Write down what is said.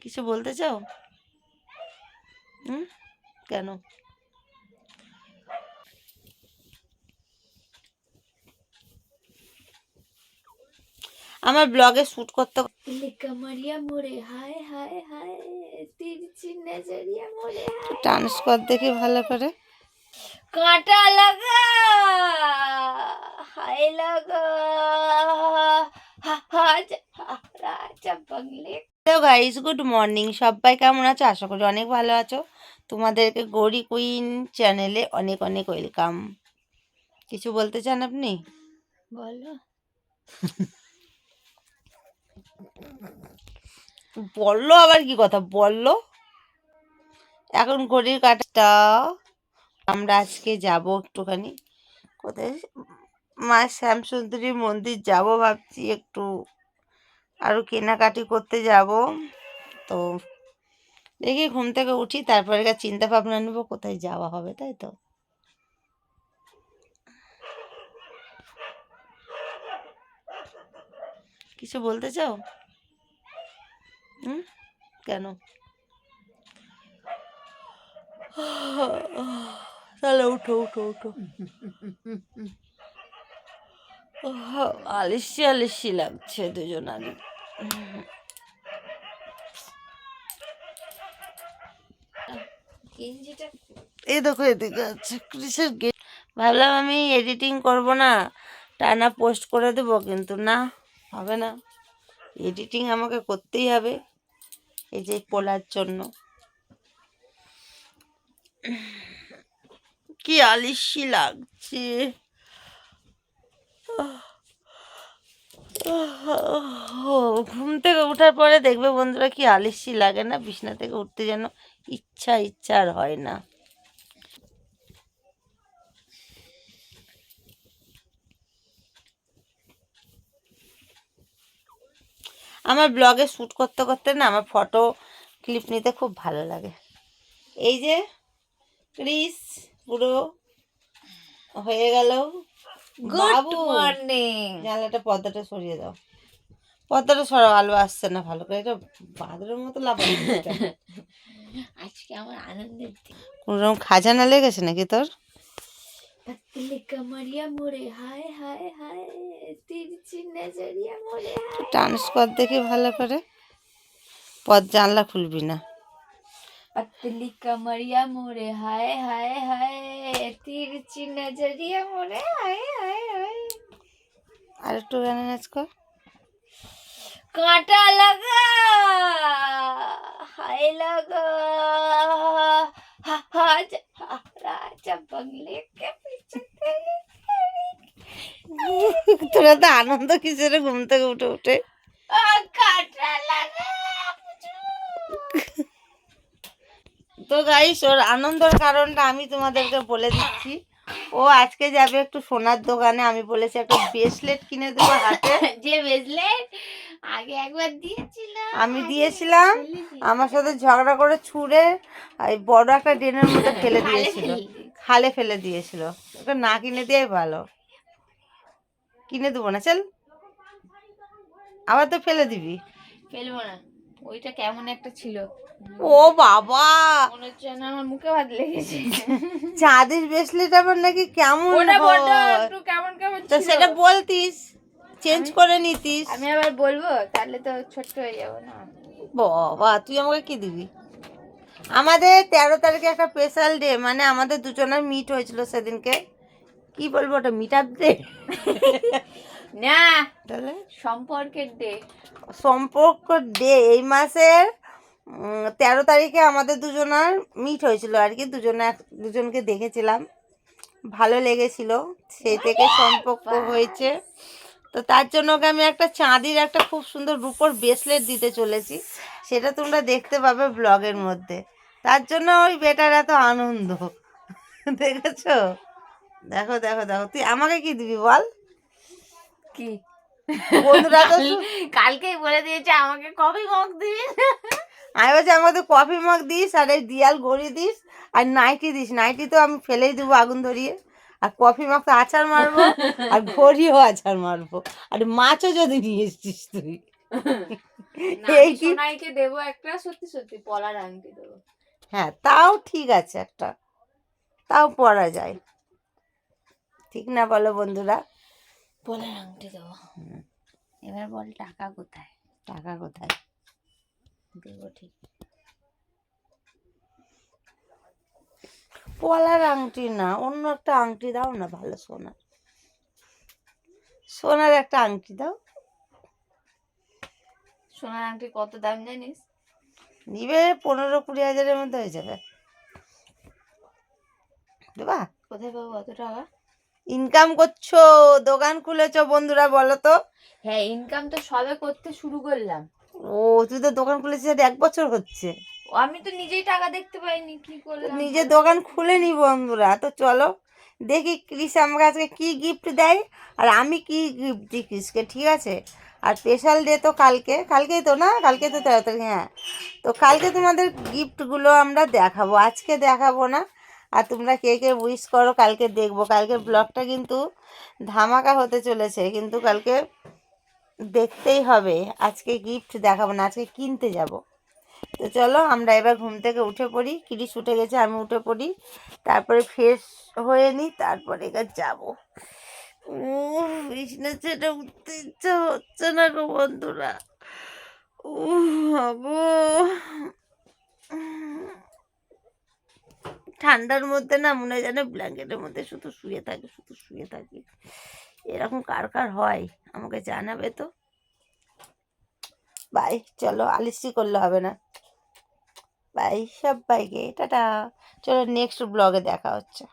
কিছু বলতে চাও? কেন? আমার ব্লগে শ্যুট করতে कमरिया मोरे हाय हाय हाय तिरछी नजरिया मोरे हाय ডান্স কর দেখি ভালো করে। कांटा लगा हाय लगा राजा बंगले। Hello guys, good morning. সবাই কেমন আছো? আশা করি অনেক ভালো আছো। তোমাদেরকে গৌরী কুইন চ্যানেলে অনেক অনেক ওয়েলকাম। কিছু বলতে চান আপনি? बोलो বললো আবার কি কথা বললো? এখন ঘড়ির কাঁটাটা আমরা আজকে যাব একটুখানি কোথায়, মা শ্যামসুন্দরী মন্দির যাব ভাবছি, একটু আরও কেনাকাটি করতে যাব। তো দেখি ঘুম থেকে উঠি, তারপরে চিন্তা ভাবনা নেব কোথায় যাওয়া হবে, তাই তো। কিছু বলতে চাও? কেন? তাহলে উঠো উঠো উঠো। আলিসি আলিসি লাগছে দুজনারই। এই দেখো এদিকে আছে ক্রিসের গেট। ভাবলাম আমি এডিটিং করব না, টানা পোস্ট করে দেবো, কিন্তু না, হবে না। এডিটিং আমাকে করতেই হবে এই যে পোলার জন্য। কি আলিসি লাগছে। ঘুম থেকে ওঠার পরে দেখবে বন্ধুরা কি আলিসি লাগে না, বিছনা থেকে উঠতে যেন ইচ্ছা আর হয় না। আমার ব্লগে শ্যুট করতে করতে না আমার ফটো ক্লিপ নিতে খুব ভালো লাগে। এই যে ক্রিস পুরো হয়ে গেল। गुड मॉर्निंग জানলাটা পর্দাটা সরিয়ে দাও, পর্দাটা সরাও, আলো আসছে না ভালো করে। এটা বাঁদরের মতো লাফাচ্ছে। আজকে আমার আনন্দের দিন। কোনোরকম খাজানা লেগেছে নাকি তোর? पतली कमरिया मोरे हाय हाय हाय तिरछी नजरिया मोरे हाय। ডান্স কর দেখি ভালো করে। জানলা খুলবি না। पतली कमरिया मोरे हाय हाय हाय तिरछी नजरिया मोरे हाय हाय हाय। আর একটু গানে নাচ কর। कांटा लगा हाय लगा राजा बंगले के पीछे तेरी তোরা তো আনন্দ কিসের ঘুম থেকে উঠে উঠে। कांटा लगा তো গাইস, ওর আনন্দের কারণটা আমি তোমাদেরকে বলে দিচ্ছি। ও আজকে যাবে একটু সোনার দোকানে। আমি বলেছি একটা ব্রেসলেট কিনে দেবো হাতে। যে ব্রেসলেট আগে একবার দিয়েছিলাম, আমি দিয়েছিলাম, আমার সাথে ঝগড়া করে ছুঁড়ে এই বড় একটা ড্রেনের মধ্যে ফেলে দিয়েছিল, খালে ফেলে দিয়েছিল। ওকে না কিনে দেওয়াই ভালো। কিনে দেবো না, চল। আবার তো ফেলে দিবি। ফেলবো না, ওইটা কেমন একটা ছিল। ও বাবা, মনে হচ্ছে না আমার মুখে ভাত লেগেছে। চাঁদের ব্রেসলেট আবার নাকি কেমন ওটা বড় হয়? একটু কেমন কেমন তো ছিল। সেটা বলতিস, চেঞ্জ করে নিতিস। আমি আবার বলবো, তাহলে তো ছোট্ট হয়ে যাবো না। বাবা, তুই আমাকে কি দিবি? আমাদের 13 তারিখে একটা স্পেশাল ডে, মানে আমাদের দুজনের মিট হয়েছিল সেদিনকে। কি বলবো, ওটা মিট আপ ডে না, তাহলে সম্পর্কের ডে। সম্পর্ক ডে। এই মাসের 13 তারিখে আমাদের দুজনের মিট হয়েছিল আর কি। দুজনকে দেখেছিলাম, ভালো লেগেছিল, সেই থেকে সম্পর্ক হয়েছে। তো তার জন্য ওকে আমি একটা চাঁদির একটা খুব সুন্দর রূপোর ব্রেসলেট দিতে চলেছি, সেটা তোমরা দেখতে পাবে ব্লগের মধ্যে। তার জন্য ওই বেটার এত আনন্দ দেখেছো? দেখো দেখো দেখো, তুই আমাকে কি দিবি বল? কি বন্ধুরা তো কালকেই বলে দিয়েছে আমাকে কফি মগ দিবি। আমি বলছি আমাকে কফি মগ দিস, আর এই দিয়াল ঘড়ি দিস, আর নাইটি দিস। নাইটি তো আমি ফেলেই দেবো আগুন ধরিয়ে, আর কফি মগ তো আচার মারবো, আর ঘড়িও আচার মারবো, আর মাছও যদি নিয়ে এসছিস তুই। না, এই আমি কি সোনাইকে দেবো একটা সত্যি সত্যি পলার আংটি দেবো। হ্যাঁ তাও ঠিক আছে, একটা তাও পরা যায়, ঠিক না বলো বন্ধুরা? পলার আংটি দেবো। এবার বল টাকা কোথায়? টাকা কোথায়? দেবো ঠিক। পলার আংটি না, অন্য একটা আংটি দাও না, ভালো সোনার, সোনার একটা আংটি দাও। সোনার আংটি কত দাম জানিস? নিবে 15-20 হাজারের মধ্যে হয়ে যাবে, দেবা? কোথায় পাবো অত টাকা? ইনকাম করছো, দোকান খুলেছো বন্ধুরা, বলো তো। হ্যাঁ, ইনকাম তো সবে করতে শুরু করলাম। ও তুই তো দোকান খুলেছিস, আর 1 বছর হচ্ছে, আমি তো নিজেই টাকা দেখতে পাইনি, কি করলাম? নিজে দোকান খুলে নি বন্ধুরা। তো চলো দেখি ক্রিস আমাকে আজকে কি গিফট দেয়, আর আমি কি গিফট দিই ক্রিসকে, ঠিক আছে? আর স্পেশাল ডে তো কালকে, কালকেই তো না, কালকে তো 13 তারিখ, হ্যাঁ। তো কালকে তোমাদের গিফটগুলো আমরা দেখাবো, আজকে দেখাবো না। আর তোমরা কে কে উইশ করো কালকে দেখবো, কালকে ব্লগটা কিন্তু ধামাকা হতে চলেছে, কিন্তু কালকে দেখতেই হবে। আজকে গিফট দেখাবো না, আজকে কিনতে যাব। তো চলো আমরা এবার ঘুম থেকে উঠে পড়ি, ক্রিস উঠে গেছে, আমি উঠে পড়ি, তারপরে ফ্রেশ হয়ে নিই, তারপরে এবার যাবো। বিছনা ছেড়ে উঠতে ইচ্ছা হচ্ছে না গো বন্ধুরা। গো ঠান্ডার মধ্যে না মনে হয় যেন ব্ল্যাঙ্কেটের মধ্যে শুধু শুয়ে থাকি, শুধু শুয়ে থাকি। এরকম কার কার হয় আমাকে জানাবে তো। বাই, চলো আলিসি করলে হবে না। বাই সবাইকে, টাটা। চলো নেক্সট ব্লগে দেখা হচ্ছে।